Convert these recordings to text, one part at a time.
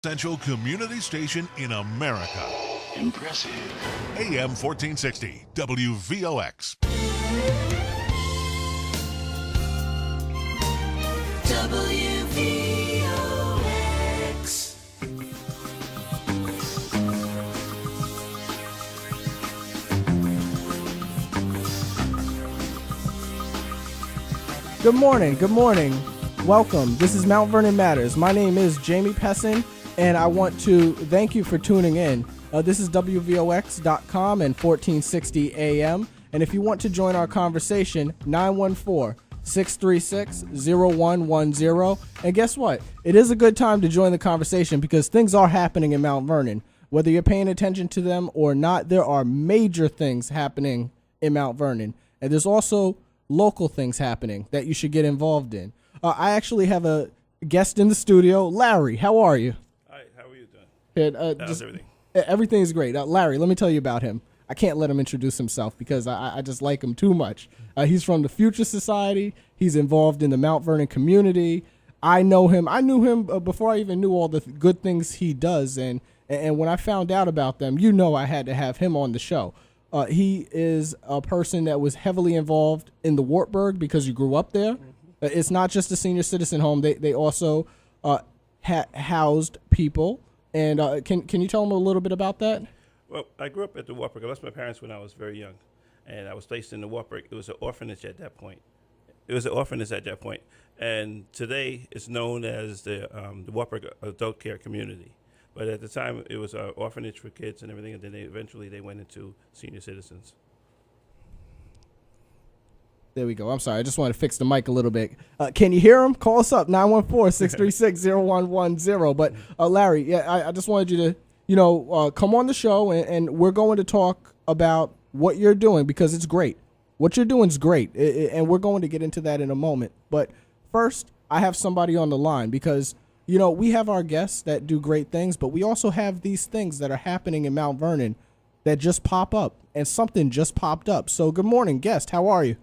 Central community station in America. Impressive. AM 1460, WVOX. WVOX. Good morning. Welcome. This is Mount Vernon Matters. My name is Jamie Pessin, and I want to thank you for tuning in. This is WVOX.com and 1460 AM. And if you want to join our conversation, 914-636-0110. And guess what? It is a good time to join the conversation because things are happening in Mount Vernon. Whether you're paying attention to them or not, there are major things happening in Mount Vernon. And there's also local things happening that you should get involved in. I actually have a guest in the studio. Larry, how are you? Hi, how are you doing? Good. How's everything? Everything's great. Larry, let me tell you about him. I can't let him introduce himself because I just like him too much. He's from the Future Society. He's involved in the Mount Vernon community. I know him. I knew him before I even knew all the good things he does. And when I found out about them, I had to have him on the show. He is a person that was heavily involved in the Wartburg because you grew up there. Mm-hmm. It's not just a senior citizen home. They also housed people. And can you tell them a little bit about that? Well, I grew up at the Wartburg. I lost my parents when I was very young, and I was placed in the Wartburg. It was an orphanage at that point. And today it's known as the Wartburg Adult Care Community. But at the time, it was an orphanage for kids and everything, and then eventually they went into senior citizens. There we go. I'm sorry. I just want to fix the mic a little bit. Can you hear him? Call us up, 914-636-0110. But, Larry, I just wanted you to, come on the show, and we're going to talk about what you're doing because it's great. What you're doing is great, and we're going to get into that in a moment. But first, I have somebody on the line because – we have our guests that do great things, but we also have these things that are happening in Mount Vernon that just pop up, and something just popped up. So good morning, guest. How are you?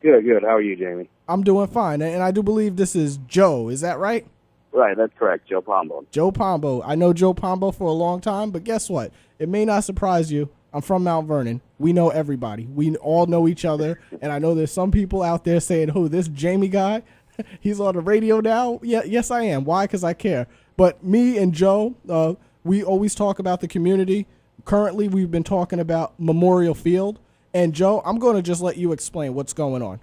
Good. How are you, Jamie? I'm doing fine, and I do believe this is Joe. Is that right? Right, that's correct. Joe Pombo. Joe Pombo. I know Joe Pombo for a long time, but guess what? It may not surprise you. I'm from Mount Vernon. We know everybody. We all know each other, and I know there's some people out there saying, "Oh, this Jamie guy, he's on the radio now." Yeah, yes, I am. Why? Because I care. But me and Joe, we always talk about the community. Currently, we've been talking about Memorial Field. And, Joe, I'm going to just let you explain what's going on.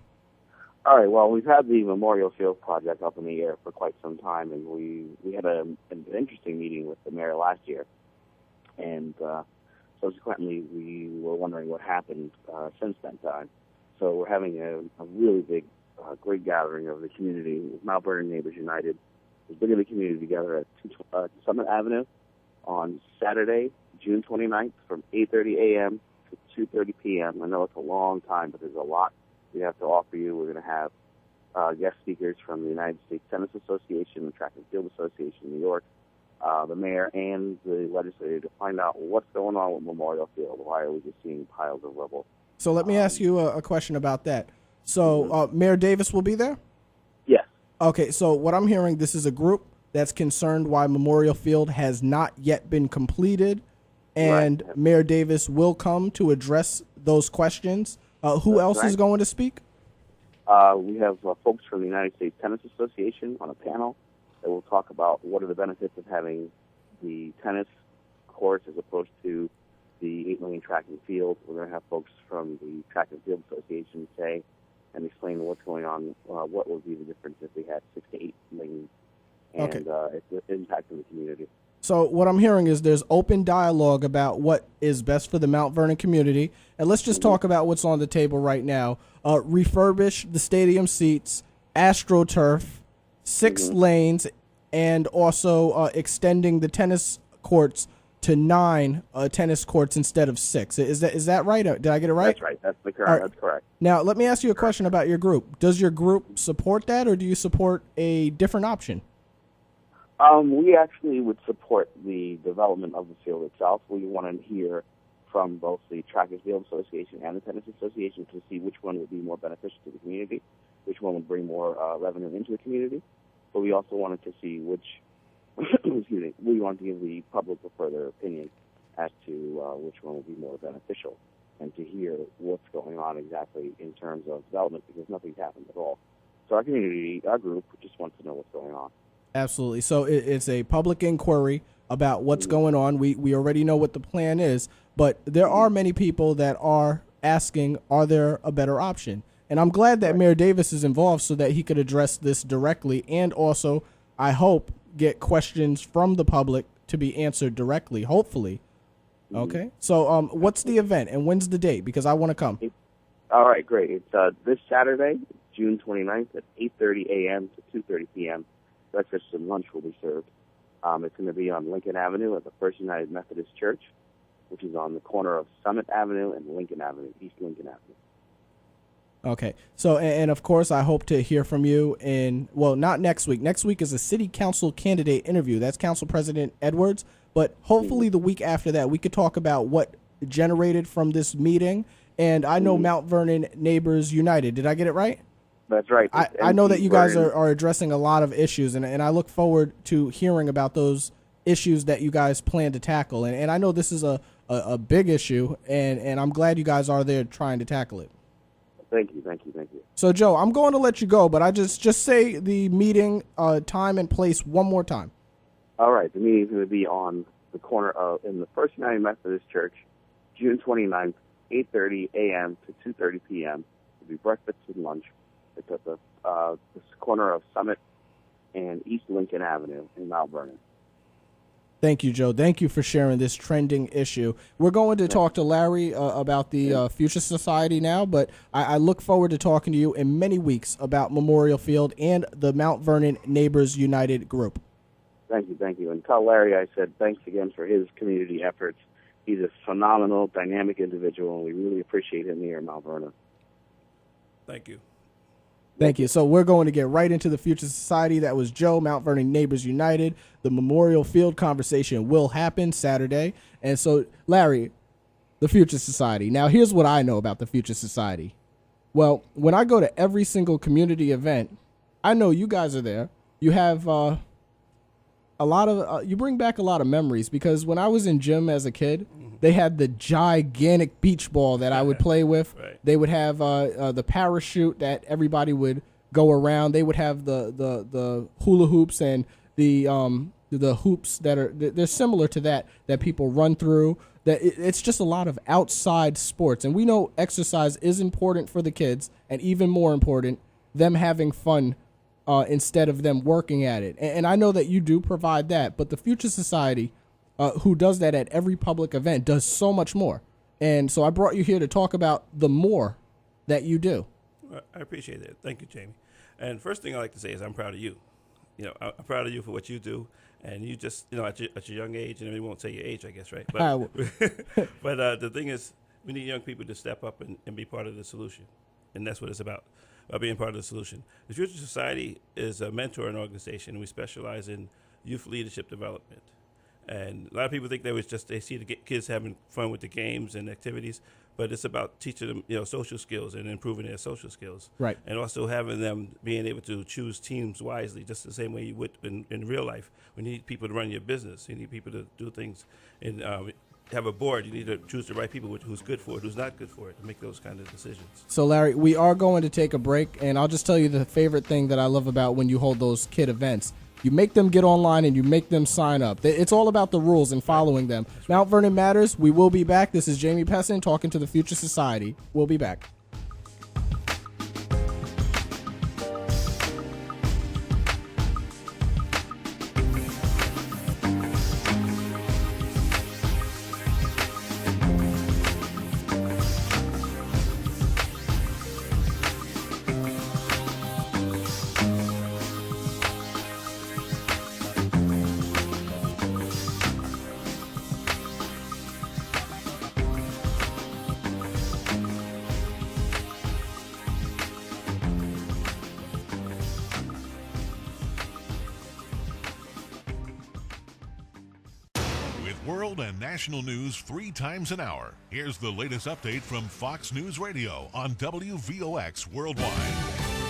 All right. Well, we've had the Memorial Field project up in the air for quite some time, and we had an interesting meeting with the mayor last year. And subsequently, we were wondering what happened since that time. So we're having a really big great gathering of the community. Mount Vernon Neighbors United is bringing the community together at Summit Avenue on Saturday, June 29th from 8:30 a.m. to 2:30 p.m. I know it's a long time, but there's a lot we have to offer you. We're going to have guest speakers from the United States Tennis Association, the Track and Field Association in New York, the mayor, and the legislature to find out what's going on with Memorial Field. Why are we just seeing piles of rubble? So let me ask you a question about that. So Mayor Davis will be there? Yes. Okay, so what I'm hearing, this is a group that's concerned why Memorial Field has not yet been completed, and right. Mayor Davis will come to address those questions. Who else is going to speak? We have folks from the United States Tennis Association on a panel that will talk about what are the benefits of having the tennis courts as opposed to the 8 million track and field. We're going to have folks from the Track and Field Association say and explain what's going on, what would be the difference if we had 6 to 8 million, and its impact on the community. So what I'm hearing is there's open dialogue about what is best for the Mount Vernon community. And let's just talk about what's on the table right now. Refurbish the stadium seats, AstroTurf, 6 lanes, and also extending the tennis courts to 9 tennis courts instead of 6. Is that right? Did I get it right? That's right. That's the current. Right. That's correct. Now, let me ask you a question about your group. Does your group support that, or do you support a different option? We actually would support the development of the field itself. We want to hear from both the Track and Field Association and the Tennis Association to see which one would be more beneficial to the community, which one would bring more revenue into the community. But we also wanted to see which excuse me, we want to give the public a further opinion as to which one will be more beneficial, and to hear what's going on exactly in terms of development, because nothing's happened at all. So our community, our group, just wants to know what's going on. Absolutely. So it's a public inquiry about what's going on. We already know what the plan is, but there are many people that are asking, are there a better option? And I'm glad that Mayor Davis is involved so that he could address this directly, and also, I hope, get questions from the public to be answered directly, hopefully. Okay. So what's the event and when's the date? Because I want to come. All right, great. It's this Saturday, June 29th at 8:30 a.m. to 2:30 p.m. Breakfast and lunch will be served. It's going to be on Lincoln Avenue at the First United Methodist Church, which is on the corner of Summit Avenue and Lincoln Avenue, East Lincoln Avenue. Okay. So, and of course, I hope to hear from you not next week. Next week is a city council candidate interview. That's Council President Edwards. But hopefully the week after that, we could talk about what generated from this meeting. And I know Mount Vernon Neighbors United. Did I get it right? That's right. I know that you guys are addressing a lot of issues, and I look forward to hearing about those issues that you guys plan to tackle. And I know this is a big issue, and I'm glad you guys are there trying to tackle it. Thank you. So, Joe, I'm going to let you go, but I just say the meeting time and place one more time. All right. The meeting is going to be on the corner in the First United Methodist Church, June 29th, 8:30 a.m. to 2:30 p.m. It'll be breakfast and lunch. It's at the corner of Summit and East Lincoln Avenue in Mount Vernon. Thank you, Joe. Thank you for sharing this trending issue. We're going to talk to Larry about the Future Society now, but I look forward to talking to you in many weeks about Memorial Field and the Mount Vernon Neighbors United group. Thank you. And tell Larry I said thanks again for his community efforts. He's a phenomenal, dynamic individual, and we really appreciate him here in Mount Vernon. Thank you. Thank you. So we're going to get right into the Future Society. That was Joe, Mount Vernon Neighbors United. The Memorial Field conversation will happen Saturday. And so, Larry, the Future Society. Now, here's what I know about the Future Society. Well, when I go to every single community event, I know you guys are there. You have you bring back a lot of memories, because when I was in gym as a kid, they had the gigantic beach ball that I would play with. Right. They would have the parachute that everybody would go around. They would have the hula hoops and the hoops they're similar to that people run through. That it's just a lot of outside sports, and we know exercise is important for the kids, and even more important, them having fun instead of them working at it. And I know that you do provide that, but the Future Society, who does that at every public event, does so much more. And so I brought you here to talk about the more that you do. I appreciate that. Thank you, Jamie. And first thing I like to say is I'm proud of you. I'm proud of you for what you do. And you just, at your young age, and we won't say your age, I guess, right? But, but the thing is, we need young people to step up and be part of the solution. And that's what it's about being part of the solution. The Future Society is a mentoring organization. We specialize in youth leadership development. And a lot of people think they see the kids having fun with the games and activities, but it's about teaching them, social skills and improving their social skills. Right. And also having them being able to choose teams wisely, just the same way you would in real life. We need people to run your business. You need people to do things. And have a board. You need to choose the right people who's good for it, who's not good for it, to make those kind of decisions. So, Larry, we are going to take a break, and I'll just tell you the favorite thing that I love about when you hold those kid events. You make them get online and you make them sign up. It's all about the rules and following them. Mount Vernon Matters. We will be back. This is Jamie Pessin talking to the Future Society. We'll be back. World and national news 3 times an hour. Here's the latest update from Fox News Radio on WVOX Worldwide.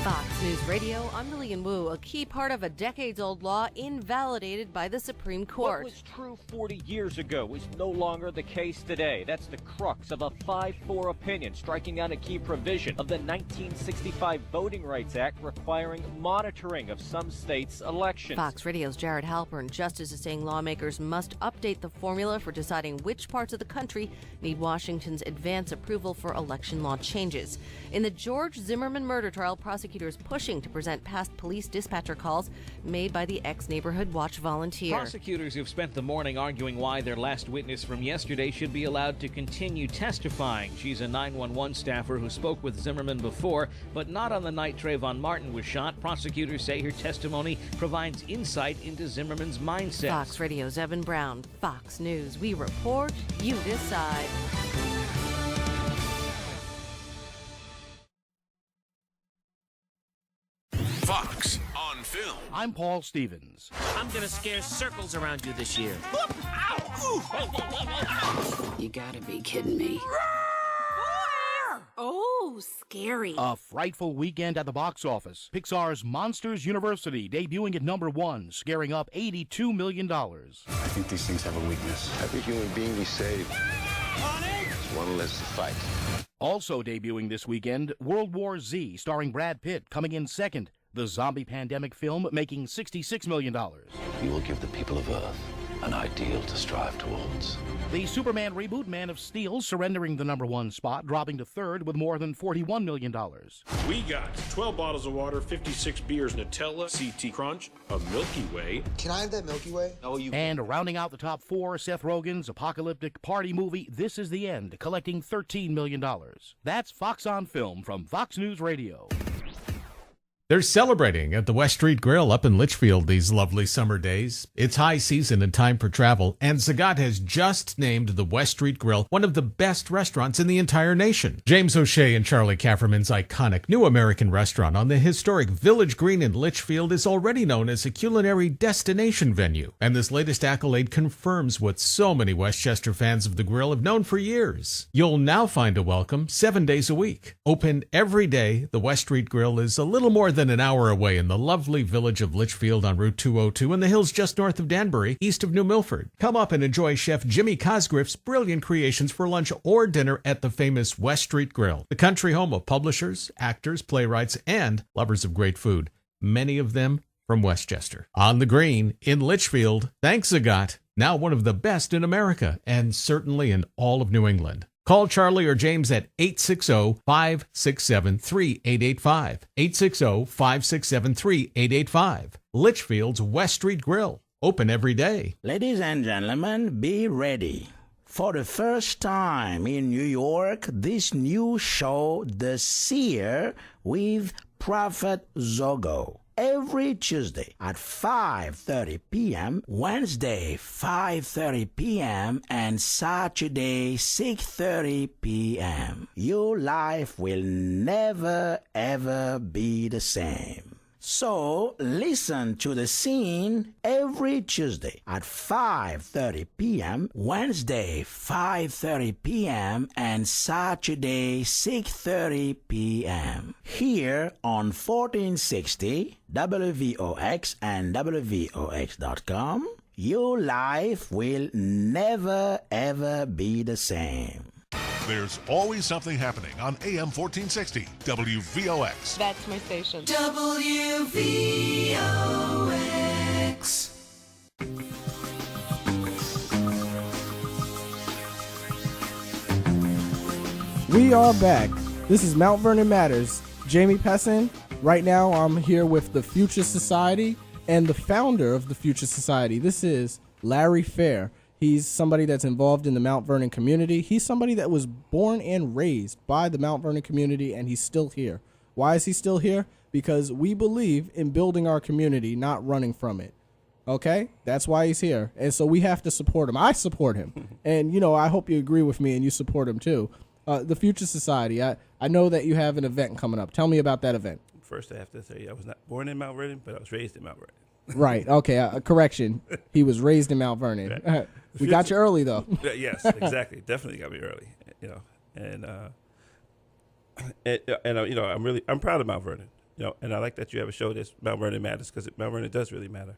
Fox News Radio, I'm Lillian Wu. A key part of a decades-old law invalidated by the Supreme Court. What was true 40 years ago is no longer the case today. That's the crux of a 5-4 opinion, striking down a key provision of the 1965 Voting Rights Act requiring monitoring of some states' elections. Fox Radio's Jared Halpern. Justice is saying lawmakers must update the formula for deciding which parts of the country need Washington's advance approval for election law changes. In the George Zimmerman murder trial, prosecutors pushing to present past police dispatcher calls made by the ex-Neighborhood Watch volunteer. Prosecutors have spent the morning arguing why their last witness from yesterday should be allowed to continue testifying. She's a 911 staffer who spoke with Zimmerman before, but not on the night Trayvon Martin was shot. Prosecutors say her testimony provides insight into Zimmerman's mindset. Fox Radio's Evan Brown. Fox News. We report, you decide. Fox on Film. I'm Paul Stevens. I'm gonna scare circles around you this year. You gotta be kidding me. Oh, scary. A frightful weekend at the box office. Pixar's Monsters University debuting at #1, scaring up $82 million. I think these things have a weakness. Every human being we save is one less to fight. Also debuting this weekend, World War Z, starring Brad Pitt, coming in second. The zombie pandemic film making $66 million. We will give the people of Earth an ideal to strive towards. The Superman reboot, Man of Steel, surrendering the #1 spot, dropping to third with more than $41 million. We got 12 bottles of water, 56 beers, Nutella, CT Crunch, a Milky Way. Can I have that Milky Way? Oh, you. And rounding out the top 4, Seth Rogen's apocalyptic party movie, This Is the End, collecting $13 million. That's Fox on Film from Fox News Radio. They're celebrating at the West Street Grill up in Litchfield these lovely summer days. It's high season and time for travel, and Zagat has just named the West Street Grill one of the best restaurants in the entire nation. James O'Shea and Charlie Kafferman's iconic new American restaurant on the historic Village Green in Litchfield is already known as a culinary destination venue, and this latest accolade confirms what so many Westchester fans of the grill have known for years. You'll now find a welcome 7 days a week. Open every day, the West Street Grill is a little more than an hour away in the lovely village of Litchfield on Route 202 in the hills just north of Danbury, east of New Milford. Come up and enjoy Chef Jimmy Cosgriff's brilliant creations for lunch or dinner at the famous West Street Grill, the country home of publishers, actors, playwrights, and lovers of great food, many of them from Westchester. On the Green in Litchfield, thanks Zagat, now one of the best in America and certainly in all of New England. Call Charlie or James at 860-567-3885. 860-567-3885. Litchfield's West Street Grill. Open every day. Ladies and gentlemen, be ready. For the first time in New York, this new show, The Seer, with Prophet Zogo. Every Tuesday at 5:30 p.m., Wednesday 5:30 p.m., and Saturday 6:30 p.m. Your life will never ever be the same. So listen to The Scene every Tuesday at 5:30 p.m., Wednesday 5:30 p.m., and Saturday 6:30 p.m. here on 1460 WVOX and WVOX.com. Your life will never ever be the same. There's always something happening on AM 1460 WVOX. That's my station. WVOX. We are back. This is Mount Vernon Matters. Jamie Pessin. Right now I'm here with the Future Society and the founder of the Future Society. This is Larry Fair. He's somebody that's involved in the Mount Vernon community. He's somebody that was born and raised by the Mount Vernon community, and he's still here. Why is he still here? Because we believe in building our community, not running from it. Okay? That's why he's here. And so we have to support him. I support him. And, you know, I hope you agree with me and you support him too. The Future Society, I know that you have an event coming up. Tell me about that event. First, I have to say I was not born in Mount Vernon, but I was raised in Mount Vernon. Right. Okay. Correction. He was raised in Mount Vernon. Right. We got you early, though. Yes, exactly. Definitely got me early. You know, and you know, I'm proud of Mount Vernon. and I like that you have a show that's Mount Vernon Matters, because Mount Vernon does really matter.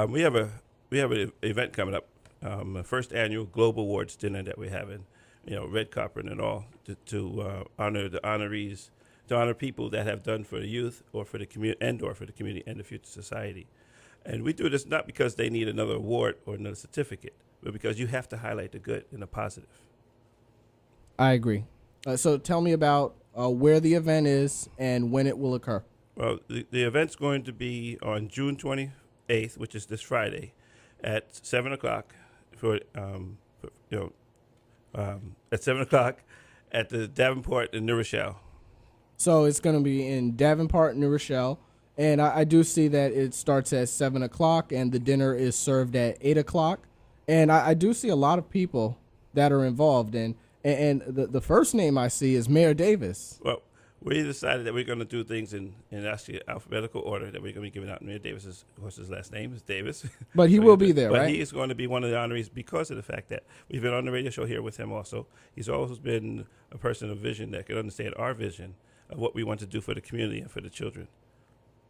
We have an event coming up, the first annual Global Awards dinner that we're having, red carpet and all, to honor the honorees, to honor people that have done for the youth or for the community and the future society. And we do this not because they need another award or another certificate, but because you have to highlight the good and the positive. I agree. So tell me about where the event is and when it will occur. Well, the event's going to be on June 28th, which is this Friday, at 7 o'clock at 7 o'clock at the Davenport in New Rochelle. So it's going to be in Davenport, New Rochelle. And I do see that it starts at 7 o'clock and the dinner is served at 8 o'clock. And I do see a lot of people that are involved. And the first name I see is Mayor Davis. Well, we decided that we're going to do things in actually alphabetical order, that we're going to be giving out Mayor Davis's, of course, his last name is Davis. But he will be there, but right? But he is going to be one of the honorees because of the fact that we've been on the radio show here with him also. He's always been a person of vision that can understand our vision of what we want to do for the community and for the children.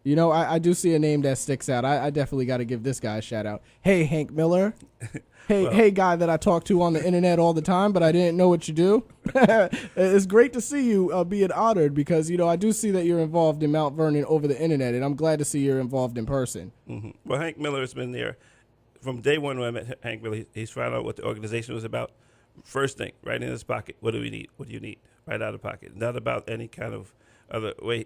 I do see a name that sticks out. I definitely got to give this guy a shout out. Hey, Hank Miller. Hey, guy that I talk to on the internet all the time, but I didn't know what you do. It's great to see you being honored because, I do see that you're involved in Mount Vernon over the internet, and I'm glad to see you're involved in person. Mm-hmm. Well, Hank Miller has been there from day one when I met Hank Miller. He's found out what the organization was about. First thing, right in his pocket, what do we need? What do you need? Right out of the pocket. Not about any kind of other way,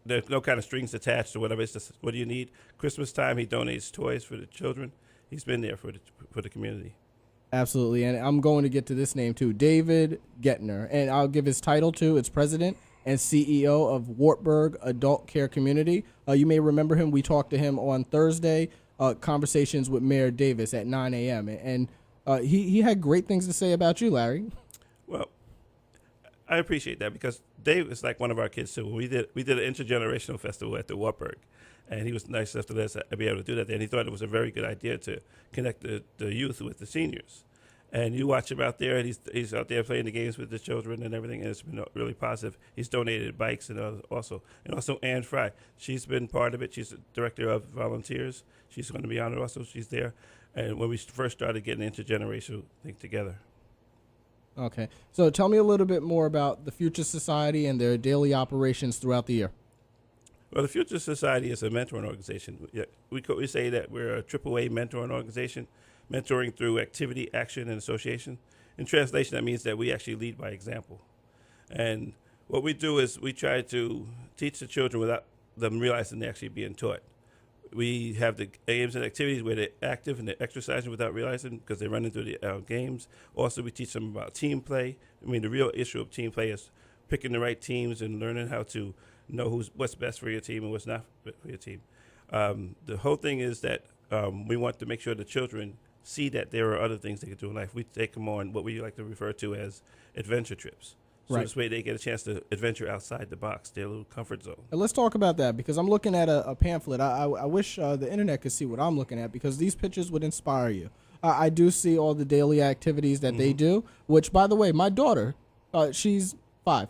there's no kind of strings attached or whatever. It's just, what do you need? Christmas time, he donates toys for the children. He's been there for the community. Absolutely, and I'm going to get to this name too, David Gettner, and I'll give his title too. It's President and CEO of Wartburg Adult Care Community. You may remember him. We talked to him on Thursday, conversations with Mayor Davis at 9 a.m., and he had great things to say about you, Larry. Well, I appreciate that because Dave is like one of our kids too. We did an intergenerational festival at the Wartburg, and he was nice enough to let us be able to do that there. And he thought it was a very good idea to connect the youth with the seniors. And you watch him out there, and he's out there playing the games with the children and everything, and it's been really positive. He's donated bikes and also Ann Fry. She's been part of it. She's the director of volunteers. She's going to be honored also. She's there. And when we first started getting the intergenerational thing together. Okay. So tell me a little bit more about the Future Society and their daily operations throughout the year. Well, the Future Society is a mentoring organization. We say that we're a AAA mentoring organization, mentoring through activity, action, and association. In translation, that means that we actually lead by example. And what we do is we try to teach the children without them realizing they're actually being taught. We have the games and activities where they're active and they're exercising without realizing because they're running through the games. Also, we teach them about team play. I mean, the real issue of team play is picking the right teams and learning how to know what's best for your team and what's not for your team. The whole thing is that we want to make sure the children see that there are other things they can do in life. We take them on what we like to refer to as adventure trips. So This way they get a chance to adventure outside the box, their little comfort zone. Let's talk about that because I'm looking at a pamphlet. I wish the internet could see what I'm looking at because these pictures would inspire you. I do see all the daily activities that they do, which, by the way, my daughter, she's 5.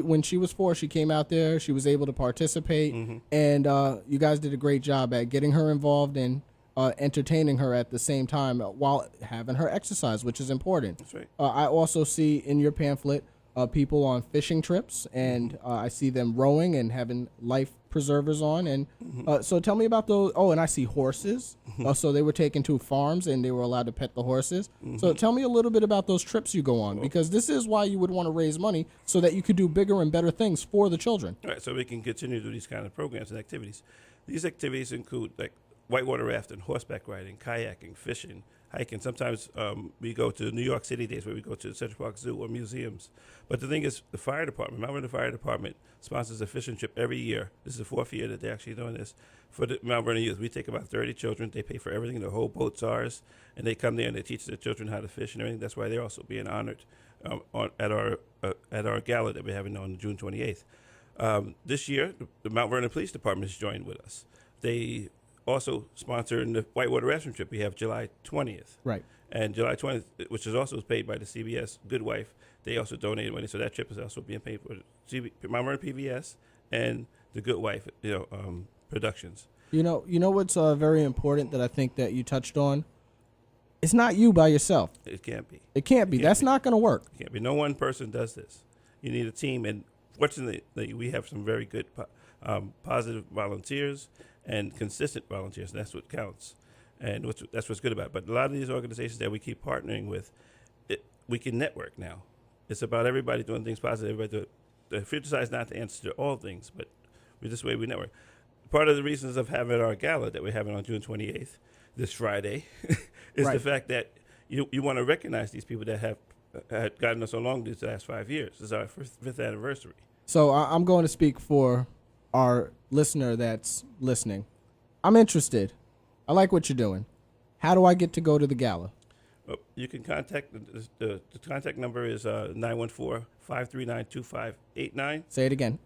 When she was 4, she came out there. She was able to participate, and you guys did a great job at getting her involved and entertaining her at the same time while having her exercise, which is important. That's right. I also see in your pamphlet people on fishing trips, and I see them rowing and having life preservers on. And so tell me about those. Oh, and I see horses. So they were taken to farms, and they were allowed to pet the horses. So tell me a little bit about those trips you go on, because this is why you would want to raise money so that you could do bigger and better things for the children. All right, so we can continue to do these kind of programs and activities. These activities include like whitewater rafting, horseback riding, kayaking, fishing, hiking. Sometimes we go to New York City days where we go to the Central Park Zoo or museums. But the thing is, the fire department, Mount Vernon Fire Department, sponsors a fishing trip every year. This is the 4th year that they're actually doing this for the Mount Vernon youth. We take about 30 children. They pay for everything. The whole boat's ours. And they come there and they teach the children how to fish and everything. That's why they're also being honored at our gala that we're having on June 28th. This year, the Mount Vernon Police Department has joined with us. They also sponsoring the whitewater rafting trip. We have July 20th. Right. And July 20th, which is also paid by the CBS Good Wife, they also donated money. So that trip is also being paid for Mount Vernon PBS and The Good Wife, productions. You know what's very important that I think that you touched on? It's not you by yourself. It can't be. It can't be. That's not going to work. It can't be. No one person does this. You need a team, and fortunately, we have some very good positive volunteers and consistent volunteers, and that's what counts. And that's what's good about it. But a lot of these organizations that we keep partnering with, we can network now. It's about everybody doing things positive. Everybody do it. The future side is not the answer to all things, but this way we network. Part of the reasons of having our gala that we're having on June 28th, this Friday, is the fact that you want to recognize these people that have gotten us along these last 5 years. This is our fifth anniversary. So I'm going to speak for our listener that's listening. I'm interested. I like what you're doing. How do I get to go to the gala? You can contact the contact number is 914-539-2589. Say it again.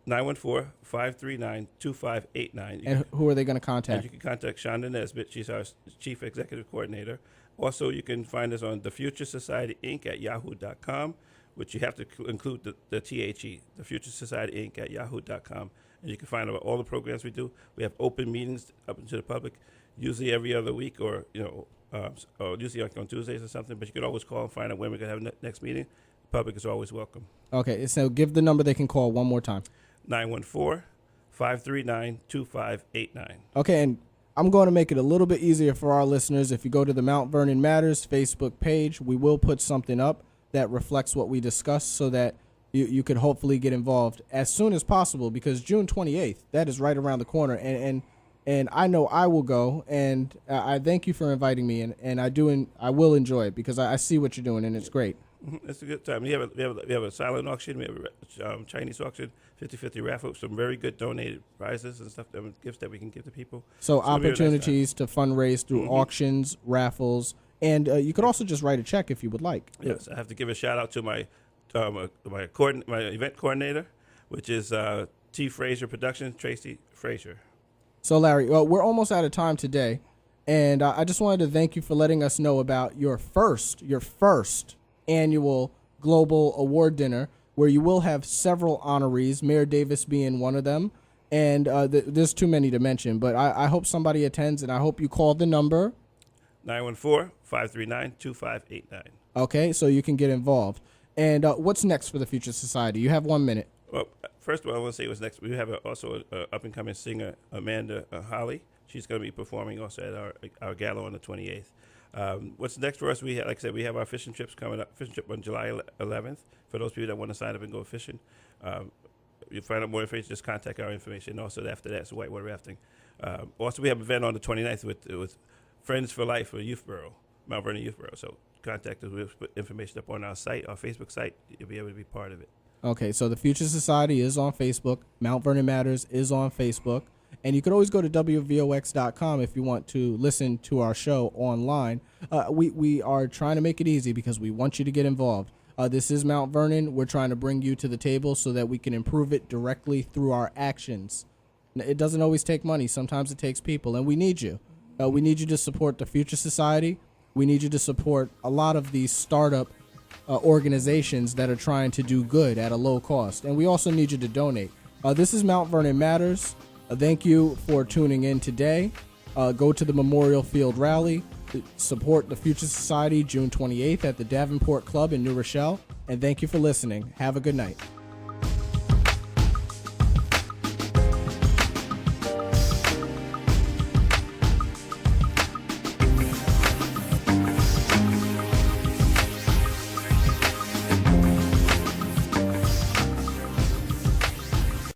914-539-2589. And who are they going to contact? And you can contact Shonda Nesbitt. She's our Chief Executive Coordinator. Also, you can find us on the Future Society Inc. at yahoo.com, which you have to include the THE, the Future Society Inc. at yahoo.com. And you can find out all the programs we do. We have open meetings up to the public, usually every other week or usually on Tuesdays or something. But you can always call and find out when we're going to have next meeting. The public is always welcome. Okay, so give the number they can call one more time. 914-539-2589. Okay, and I'm going to make it a little bit easier for our listeners. If you go to the Mount Vernon Matters Facebook page, we will put something up that reflects what we discussed so that you could hopefully get involved as soon as possible, because June 28th, that is right around the corner. And I know I will go, and I thank you for inviting me, and I will enjoy it because I see what you're doing, and it's great. It's a good time. We have a silent auction. We have a Chinese auction, 50-50 raffle, some very good donated prizes and stuff, gifts that we can give to people. So opportunities to fundraise through auctions, raffles, and you could also just write a check if you would like. Yes, I have to give a shout out to my event coordinator, which is T. Frazier Productions, Tracy Frazier. So Larry, we're almost out of time today, and I just wanted to thank you for letting us know about your first annual global award dinner, where you will have several honorees, Mayor Davis being one of them, and there's too many to mention, but I hope somebody attends, and I hope you call the number 914-539-2589. Okay, so you can get involved. And what's next for the Future Society? You have 1 minute. Well, first of all, I want to say what's next. We have also an up-and-coming singer, Amanda Holly. She's going to be performing also at our gala on the 28th. What's next for us? Like I said, we have our fishing trips coming up. Fishing trip on July 11th. For those people that want to sign up and go fishing, you find out more information. Just contact our information. Also, after that, it's whitewater rafting. Also, we have an event on the 29th with Friends for Life for Youth Bureau, Mount Vernon Youth Bureau. So contact us. We'll put information up on our site, our Facebook site. You'll be able to be part of it. Okay, so the Future Society is on Facebook. Mount Vernon Matters is on Facebook. And you could always go to WVOX.com if you want to listen to our show online. We are trying to make it easy because we want you to get involved. This is Mount Vernon. We're trying to bring you to the table so that we can improve it directly through our actions. It doesn't always take money. Sometimes it takes people, and we need you. We need you to support the Future Society. We need you to support a lot of these startup organizations that are trying to do good at a low cost. And we also need you to donate. This is Mount Vernon Matters. Thank you for tuning in today. Go to the Memorial Field Rally. Support the Future Society June 28th at the Davenport Club in New Rochelle. And thank you for listening. Have a good night.